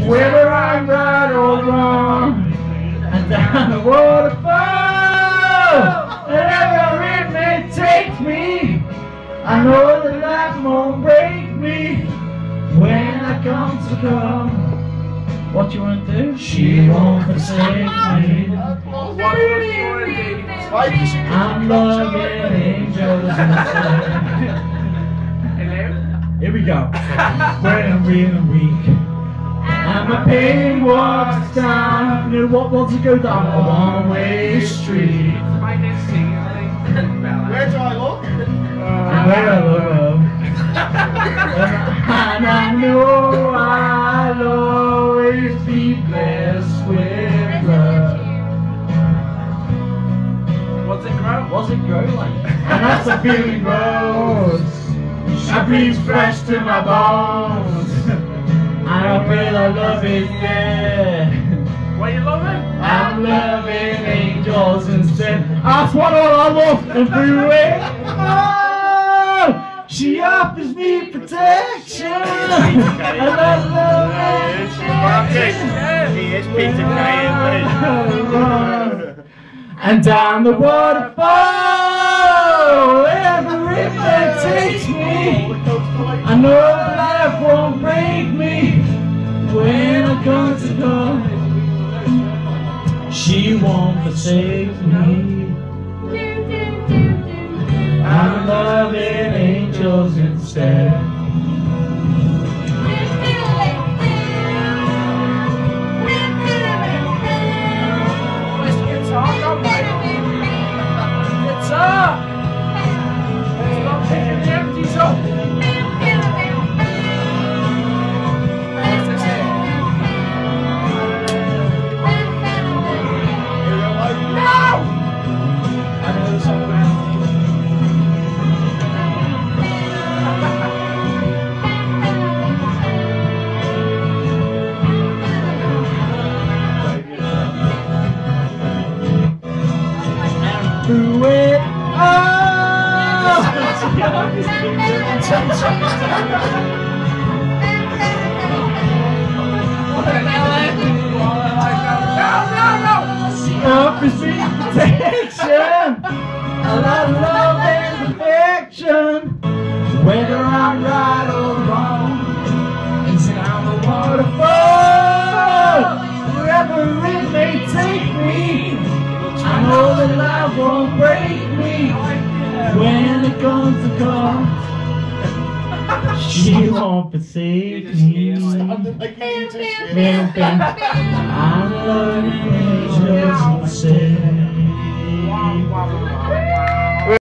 whether I'm right or wrong, and down the waterfall, wherever it may take me, I know that life won't break me when I come to come. What do you want to do? She won't forsake me. I'm loving angels instead. Here we go. When I'm feeling weak and my pain walks down, you know what wants to go down a one-way street. Where do I look? Where I look. And I know I'll always be blessed with love. What's it grow? What's it grow like? And that's the feeling grows. I breathe fresh to my bones. I feel the love is there. What are you loving? I'm loving angels instead. That's what all I love and through it. Oh, she offers me protection. And I love it. He is Peter Kay. And down the waterfall, wherever it may take me, I know life won't break me when I come to go. She won't forsake me. I'm loving angels instead. Through it all. She offers me protection, a lot of love and affection, whether I'm right or wrong. It's down the waterfall, wherever it may take me. I know that life won't break me when it comes to come. She won't forsake me. I'm loving